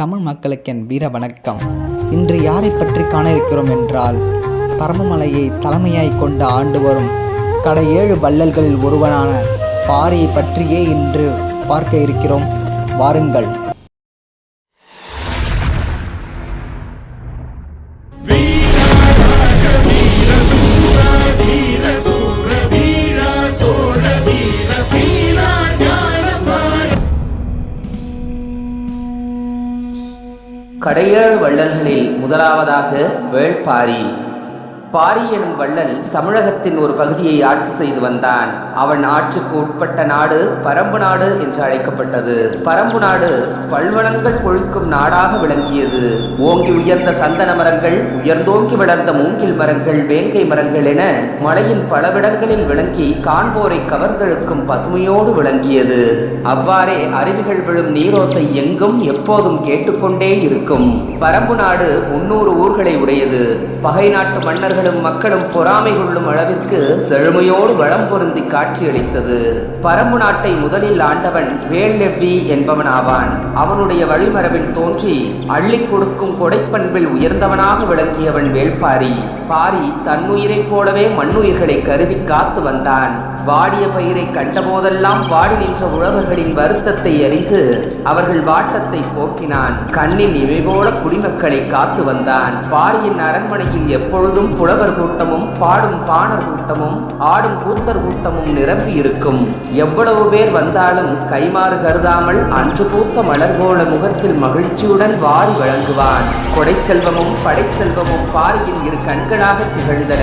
தமிழ் மக்களுக்கு என் வீர வணக்கம். இன்று யாரை பற்றி காண இருக்கிறோம் என்றால், பரம்புமலையை தலைமையாய் கொண்டு ஆண்டு வரும் கடை 7 வள்ளல்களில் ஒருவனான பாரியை பற்றியே இன்று பார்க்க இருக்கிறோம். வாருங்கள். கடையேழு வள்ளல்களில் முதலாவதாக வேள்பாரி. பாரி எனும் வள்ளல் தமிழகத்தின் ஒரு பகுதியை ஆட்சி செய்து வந்தான். அவன் ஆட்சிக்கு உட்பட்ட நாடு பரம்பு நாடு என்று அழைக்கப்பட்டது. பரம்பு நாடு பல்வளங்கள் கொழிக்கும் நாடாக விளங்கியது. ஓங்கி உயர்ந்த சந்தன மரங்கள், உயர்ந்தோங்கி வளர்ந்த மூங்கில் மரங்கள், வேங்கை மரங்கள் என மலையின் பலவிடங்களில் விளங்கி காண்போரை கவர்ந்தெழுக்கும் பசுமையோடு விளங்கியது. அவ்வாறே அருவிகள் விழும் நீரோசை எங்கும் எப்போதும் கேட்டுக்கொண்டே இருக்கும். பரம்பு நாடு 300 ஊர்களை உடையது. பகை நாட்டு மன்னர்கள் மக்களும் பொறாமை கொள்ளும் அளவிற்கு செழுமையோடு வளம் பொருந்தி காட்சியளித்தது. பரம்பு நாட்டை முதலில் ஆண்டவன் வேள்நெவ்வி என்பவன் ஆவான். அவனுடைய வழிமரபில் தோன்றி அள்ளி கொடுக்கும் கொடைப்பண்பில் உயர்ந்தவனாக விளங்கியவன் வேள்பாரி. பாரி தன்னுயிரை போலவே மண்ணுயிர்களை கருதி காத்து வந்தான். வாடிய பயிரை கண்டபோதெல்லாம் வாடி நின்ற உழவர்களின் வருத்தத்தை அறிந்து அவர்கள் வாட்டத்தை போக்கினான். கண்ணின் இவை போல குடிமக்களை காத்து வந்தான். பாரியின் அரண்மனையில் எப்பொழுதும் புலவர் கூட்டமும் பாடும் பாணர் கூட்டமும் ஆடும் கூத்தர் கூட்டமும் நிரம்பி இருக்கும். எவ்வளவு பேர் வந்தாலும் கைமாறு கருதாமல் அன்று பூத்த மலர் போல முகத்தில் மகிழ்ச்சியுடன் வாரி வழங்குவான். கொடைச்செல்வமும் படைச்செல்வமும் பாரியின் இரு கண்களாக திகழ்ந்தன.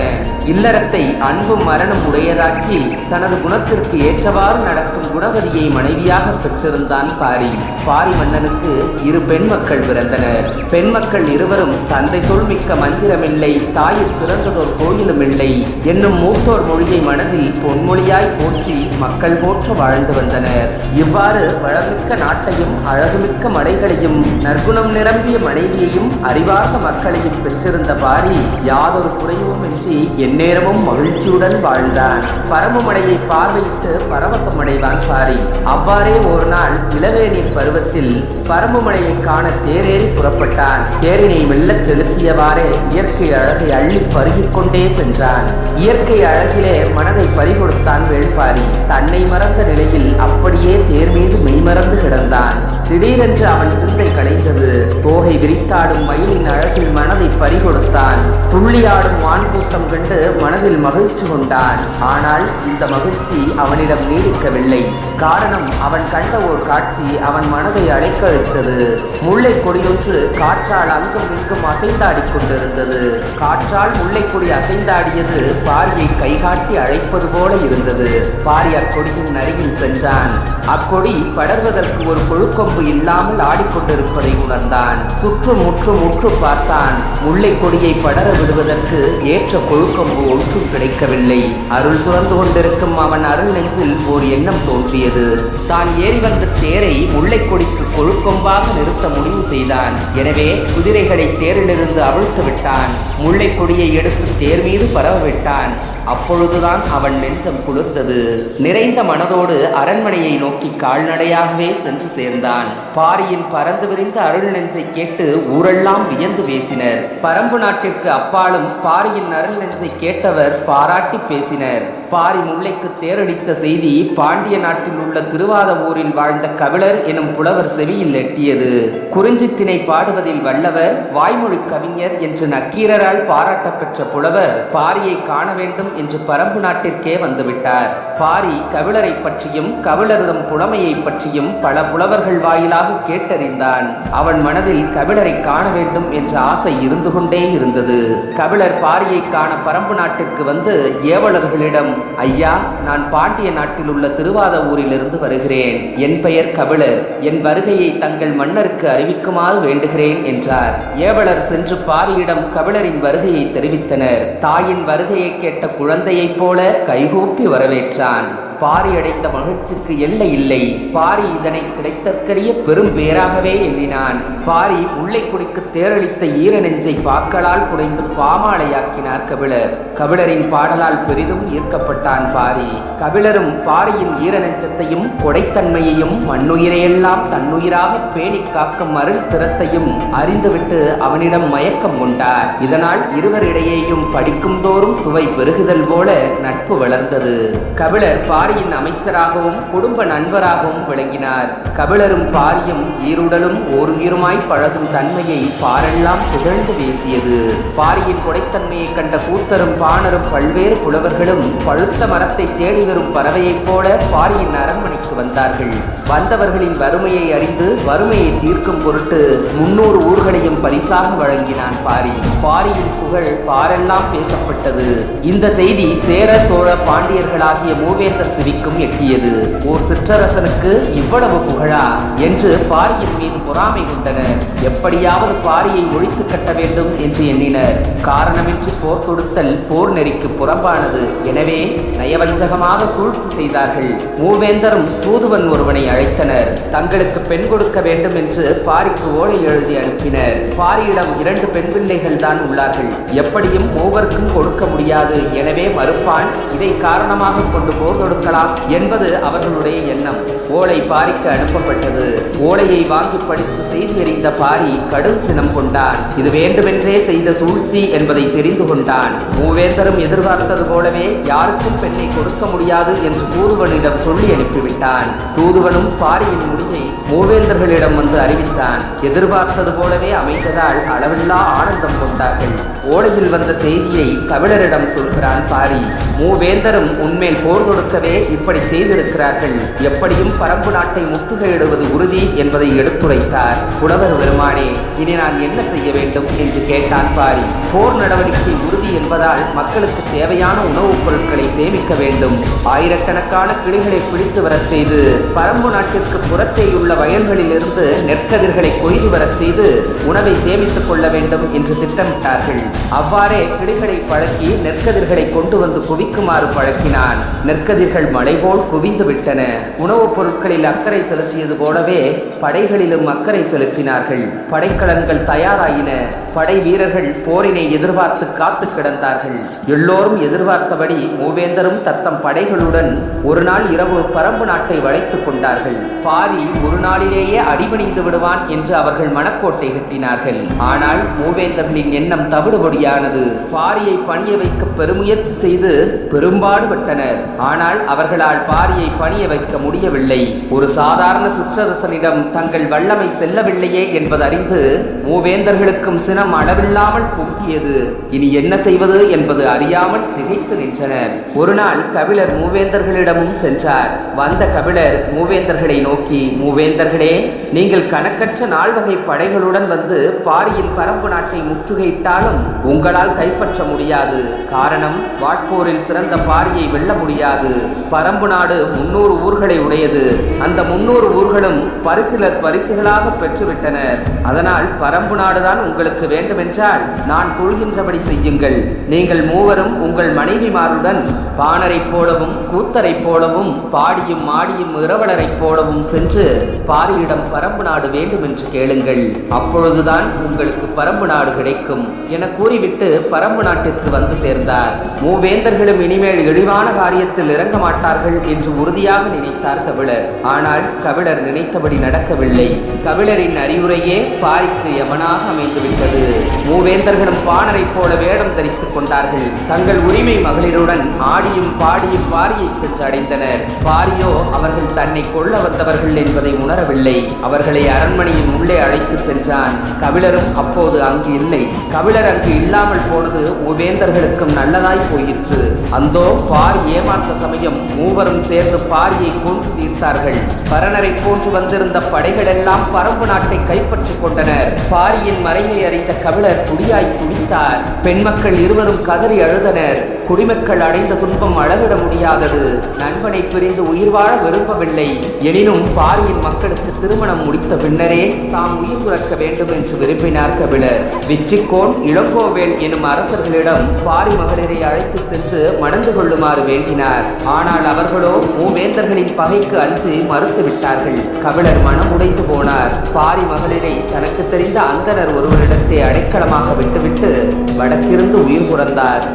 இல்லறத்தை அன்பும் மரணம் உடையதாக்கி தனது குணத்திற்கு ஏற்றவாறு நடக்கும் குணவதியை மனைவியாக பெற்றிருந்தான் பாரி. பாரி மன்னனுக்கு 2 பெண் மக்கள் பிறந்தனர். பெண் மக்கள் இருவரும் தந்தை சொல்மிக்க மந்திரமில்லை, தாயில் சிறந்ததோர் கோயிலும் இல்லை என்னும் மூத்தோர் மொழியை மனதில் பொன்மொழியாய் போற்றி மக்கள் போற்ற வாழ்ந்து வந்தனர். இவ்வாறு வளமிக்க நாட்டையும் அழகுமிக்க மடைகளையும் நற்குணம் நிரம்பிய மனைவியையும் அறிவார்ந்த மக்களையும் பெற்றிருந்த பாரி யாதொரு குறைவுமின்றி எந்நேரமும் மகிழ்ச்சியுடன் வாழ்ந்தான். பரம்புமலையை பார்வையிட்டு பரவசம் அடைவான் பாரி. அவ்வாறே ஒரு நாள் இளவேநீர் பருவத்தில் பரம்புமலையை காண தேரேறி புறப்பட்டான். தேரினை மெல்லச் செலுத்தியவாறே இயற்கை அழகை அள்ளி பருகிக் கொண்டே சென்றான். இயற்கை அழகிலே மனதை பறிகொடுத்தான் வேள்பாரி. தன்னை மறந்த நிலையில் அப்படியே தேர் மீது மெய்மறந்து கிடந்தான். திடீரென்று அவன் சிந்தை கலைந்தது. தோகை விரித்தாடும் மயிலின் அழகில் மனதை பறிகொடுத்தான். துள்ளியாடும் வான் கூட்டம் கண்டு மனதில் மகிழ்ச்சி கொண்டான். ஆனால் இந்த மகிழ்ச்சி அவனிடம் நீடிக்கவில்லை. காரணம், அவன் கண்ட ஒரு காட்சி அவன் மனதை அழைக்கழித்தது. முல்லை கொடியொன்று காற்றால் அங்கும் இங்கும் அசைந்தாடி கொண்டிருந்தது. காற்றால் முல்லை கொடி அசைந்தாடியது பாரியை கைகாட்டி அழைப்பது போல இருந்தது. பாரி அக்கொடியின் அருகில் சென்றான். அக்கொடி படர்வதற்கு ஒரு கொழுக்கொம்பு இல்லாமல் ஆடிக்கொண்டிருப்பதை உணர்ந்தான். சுற்றும் முற்றும் உற்று பார்த்தான். முல்லை கொடியை படர விடுவதற்கு ஏற்ற கொழுக்கொம்பு ஒன்றும் கிடைக்கவில்லை. அருள் சுரந்து கொண்டிருக்கும் அவன் அருள் நெஞ்சில் ஓர் எண்ணம் தோன்றியது. தான் ஏறி வந்த தேரை முல்லை கொடிக்கு கொழுக்கொம்பாக நிறுத்த முடிவு செய்தான். எனவே குதிரைகளை தேரிலிருந்து அவிழ்த்து விட்டான். முல்லை கொடியை எடுத்து தேர் மீது பரவ விட்டான். அப்பொழுதுதான் அவன் நெஞ்சம் குளிர்ந்தது. நிறைந்த மனதோடு அரண்மனையை நோக்கி கால்நடையாகவே சென்று சேர்ந்தான். பாரியின் பறந்து விரிந்த அருள் நெஞ்சை கேட்டு ஊரெல்லாம் வியந்து பேசினர். பரம்பு நாட்டிற்கு அப்பாலும் பாரியின் அருள் நெஞ்சை கேட்டவர் பாராட்டி பேசினர். பாரி முல்லைக்கு தேரடித்த செய்தி பாண்டிய நாட்டில் உள்ள திருவாதவூரில் வாழ்ந்த கபிலர் எனும் புலவர் செவியில் எட்டியது. குறிஞ்சித்திணை பாடுவதில் வல்லவர், வாய்மொழி கவிஞர் என்று நக்கீரரால் பாராட்ட பெற்ற புலவர் பாரியை காண வேண்டும் என்று பரம்பு நாட்டிற்கே வந்துவிட்டார். பாரி கபிலரை பற்றியும் கபிலரிடம் புலமையை பற்றியும் பல புலவர்கள் வாயிலாக கேட்டறிந்தான். அவன் மனதில் கபிலரை காண வேண்டும் என்ற ஆசை இருந்து கொண்டே இருந்தது. கபிலர் பாரியை காண பரம்பு நாட்டிற்கு வந்து ஏவலர்களிடம், ஐயா, நான் பாண்டிய நாட்டில் உள்ள திருவாதவூரிலிருந்து வருகிறேன். என் பெயர் கபிலர். என் வருகையை தங்கள் மன்னருக்கு அறிவிக்குமாறு வேண்டுகிறேன் என்றார். ஏவலர் சென்று பாரியிடம் கபிலரின் வருகையை தெரிவித்தனர். தாயின் வருகையை கேட்ட குழந்தையைப் போல கைகூப்பி வரவேற்றான். பாரி அடைந்த மகிழ்ச்சிக்கு எல்லை இல்லை. பாரி இதனை கிடைத்தற்கரிய பெரும் பேராகவே எண்ணினான். பாரி முல்லைக்குடிக்கு தேரளித்த ஈர நெஞ்சை பாக்களால் புடைந்து பாமாலையாக்கினார் கபிலர். கபிலரின் பாடலால் பெரிதும் ஈர்க்கப்பட்டான் பாரி. கபிலரும் பாரியின் ஈர நெஞ்சத்தையும் கொடைத்தன்மையையும் மண்ணுயிரையெல்லாம் தன்னுயிராக பேணி காக்கும் அருள் திறத்தையும் அறிந்துவிட்டு அவனிடம் மயக்கம் கொண்டார். இதனால் இருவரிடையேயும் படிக்கும் தோறும் சுவை பெருகுதல் போல நட்பு வளர்ந்தது. கபிலர் பாரியின் அமைச்சராகவும் குடும்ப நண்பராகவும் விளங்கினார். கபிலரும் பாரியும் ஈருடலும் ஓருயிருமாய் பழகும் தன்மையை பாரெல்லாம் புகழ்ந்து பேசியது. பாரியின் கொடைத்தன்மையை கண்ட கூத்தரும் பாணரும் பல்வேறு புலவர்களும் பழுத்த மரத்தை தேடி வரும் பறவையைப் போல பாரியின் அரண்மனைக்கு வந்தார்கள். வந்தவர்களின் வறுமையை அறிந்து வறுமையை தீர்க்கும் பொருட்டு 300 ஊர்களையும் பரிசாக வழங்கினான் பாரி. பாரியின் புகழ் பாரெல்லாம் பேசப்பட்டது. இந்த செய்தி சேர சோழ பாண்டியர்களாகிய மூவேந்தர் சிவிக்கும் எட்டியது. ஓர் சிற்றரசனுக்கு இவ்வளவு புகழா என்று பாரியின் மீது பொறாமை கொண்டனர். எப்படியாவது பாரியை ஒழித்து கட்ட வேண்டும் என்று எண்ணினர். காரணமின்றி போர் தொடுத்தல் போர் நெறிக்கு புறம்பானது. எனவே நயவஞ்சகமாக சூழ்ச்சி செய்தார்கள். மூவேந்தரும் தூதுவன் ஒருவனை அழைத்தனர். தங்களுக்கு பெண் கொடுக்க வேண்டும் என்று பாரிக்கு ஓலை எழுதி அனுப்பினர். பாரியிடம் 2 பெண் பிள்ளைகள் தான் உள்ளார்கள். எப்படியும் மூவருக்கும் கொடுக்க முடியாது. எனவே மறுப்பான். இதை காரணமாக கொண்டு போர் தொடுக்கலாம் என்பது அவர்களுடைய எண்ணம். ஓலை பாரிக்கு அனுப்பப்பட்டது. ஓலையை வாங்கி படித்து செய்தி அறிந்த பாரி கடும் சினம் கொண்டான். இது வேண்டுமென்றே செய்த சூழ்ச்சி என்பதை தெரிந்து கொண்டான். மூவேந்தரும் எதிர்பார்த்தது போலவே யாருக்கும் பெண்ணை கொடுக்க முடியாது என்று தூதுவனிடம் சொல்லி அனுப்பிவிட்டான். தூதுவனும் பாரியின் முடிவை மூவேந்தர்களிடம் வந்து அறிவித்தான். எதிர்பார்த்தது போலவே அமைந்ததால் அளவில்லா ஆனந்தம் கொண்டார்கள். ஓலையில் வந்த செய்தியை கபிலரிடம் சொல்கிறான் பாரி. மூவேந்தரும் உன்மேல் போர் தொடுக்கவே இப்படி செய்திருக்கிறார்கள். எப்படியும் பரம்பு நாட்டை முற்றுகையிடுவது உறுதி என்பதை எடுத்துரைத்தார். புலவர் பெருமானே, இனி நான் என்ன செய்ய வேண்டும் என்று கேட்டான் பாரி. போர் நடவடிக்கை உறுதி என்பதால் மக்களுக்கு தேவையான உணவுப் பொருட்களை சேமிக்க வேண்டும். ஆயிரக்கணக்கான கிளிகளை பிடித்து வரச் செய்து பரம்பு நாட்டிற்கு புறத்தேயுள்ள வயல்களில் இருந்து நெற்கதிர்களை கொய்து வரச் செய்து உணவை சேமித்துக் கொள்ள வேண்டும் என்று திட்டமிட்டார்கள். அவ்வாறே கிளிகளை பழக்கி நெற்கதிர்களை கொண்டு வந்து குவிக்குமாறு பழக்கினான். நெற்கதிர்கள் மழை போல் குவிந்து விட்டன. உணவுப் பொருட்களில் அக்கறை செலுத்தியது போலவே படைகளிலும் அக்கறை செலுத்தினார்கள். படைக்கலன்கள் தயாராயின. படை வீரர்கள் போரினை எதிர்பார்த்து காத்து கிடந்தார்கள். எல்லோரும் எதிர்பார்த்தபடி மூவேந்தரும் தத்தம் படைகளுடன் ஒரு நாள் இரவு பரம்பு நாட்டை வளைத்துக் கொண்டார்கள். பாரி ஒரு நாளிலேயே அடிபணிந்து விடுவான் என்று அவர்கள் மனக்கோட்டை கட்டினார்கள். ஆனால் மூவேந்தர்களின் எண்ணம் தவிடுபொடியானது. பாரியை பணிய வைக்க பெருமுயற்சி செய்து பெரும்பாடுபட்டனர். ஆனால் அவர்களால் பாரியை பணிய வைக்க முடியவில்லை. ஒரு சாதாரண சிற்றரசனிடம் தங்கள் வல்லமை செல்லவில்லையே என்பது அறிந்து மூவேந்தர்களுக்கும் சினம் அளவில்லாமல் பொங்கியது. இனி என்ன செய்வது என்பது அறியாமல் திகைத்து நின்றனர். ஒரு நாள் கபிலர் மூவேந்தர்களிடமும் சென்றார். வந்த கபிலர் மூவேந்தர்களை நோக்கி, மூவேந்தர்களே, நீங்கள் கணக்கற்ற நால்வகை படைகளுடன் வந்து பாரியின் பரம்பு நாட்டை முற்றுகையிட்டாலும் உங்களால் கைப்பற்ற முடியாது. காரணம், வாட்போரில் சிறந்த பாரியை வெல்ல முடியாது. பரம்பு நாடு 300 ஊர்களை உடையது. அந்த 300 ஊர்களும் பரிசிலர் பரிசுகளாக பெற்றுவிட்டனர். அதனால் பரம்பு நாடுதான் உங்களுக்கு வேண்டுமென்றால் நான் சொல்கின்றபடி செய்யுங்கள். நீங்கள் மூவரும் உங்கள் மனைவிமாருடன் பாணரை போலவும் கூத்தரை போலவும் பாடியும் மாடியும் இரவலரை போலவும் சென்று பாரியிடம் பரம்பு நாடு வேண்டும் என்று கேளுங்கள். அப்பொழுதுதான் உங்களுக்கு பரம்பு நாடு கிடைக்கும் என கூறிவிட்டு பரம்பு நாட்டிற்கு வந்து சேர்ந்தார். மூவேந்தர்களும் இனிமேல் இழிவான காரியத்தில் இறங்க மாட்டார்கள் என்று உறுதியாக நினைத்தார் கபிலர். ஆனால் கபிலர் நினைத்தபடி நடக்கவில்லை. கபிலரின் அறிவுரையே பாரிக்கு யமனாக அமைந்துவிட்டது. மூவேந்தர்களும் பாணரை போல வேடம் தரித்துக் கொண்டார்கள். தங்கள் உரிமை மகளிருடன் ஆடியும் பாடியும் பாரியை சென்று அடைந்தனர். பாரியோ அவர்கள் தன்னை கொள்ள வந்தவர்கள் என்பதை உணரவில்லை. அவர்களை அரண்மனையின் உள்ளே அழைத்து சென்றான். கபிலரும் அப்போது அங்கு இல்லை. கபிலர் அங்கு இல்லாமல் போனது மூவேந்தர்களுக்கும் நல்லதாய் போயிற்று. அந்தோ பாரி ஏமாற்ற சமயம் மூவரும் சேர்ந்து பாரியை கொன்று தீர்த்தார்கள். பரணரை போன்று வந்திருந்த படைகள் எல்லாம் பரம்பு நாட்டை கைப்பற்றிக் கொண்டனர். பாரியின் மறைவை அறிந்த கபிலர் குடியாய் துடித்தார். பெண் மக்கள் இருவரும் கதறி அழுதனர். குடிமக்கள் அடைந்த துன்பம் அளவிட முடியாதது. நண்பனை பிரிந்து உயிர் வாழ விரும்பவில்லை. எனினும் பாரியின் மக்கள் மக்களுக்கு திருமணம் முடித்த பின்னரே தாம் உயிர் துறக்க வேண்டும் என்று விரும்பினார் கபிலர். விச்சிக்கோன், இளங்கோவேள் எனும் அரசர்களிடம் பாரி மகளிரை அழைத்து சென்று மணந்து கொள்ளுமாறு வேண்டினார். ஆனால் அவர்களோ மூவேந்தர்களின் பகைக்கு அஞ்சி மறுத்துவிட்டார்கள். கபிலர் மனம் உடைந்து போனார். பாரி மகளிரை தனக்கு தெரிந்த அந்தனர் ஒருவரிடத்தை அடைக்கலமாக விட்டுவிட்டு வடக்கிருந்து உயிர் துறந்தார்.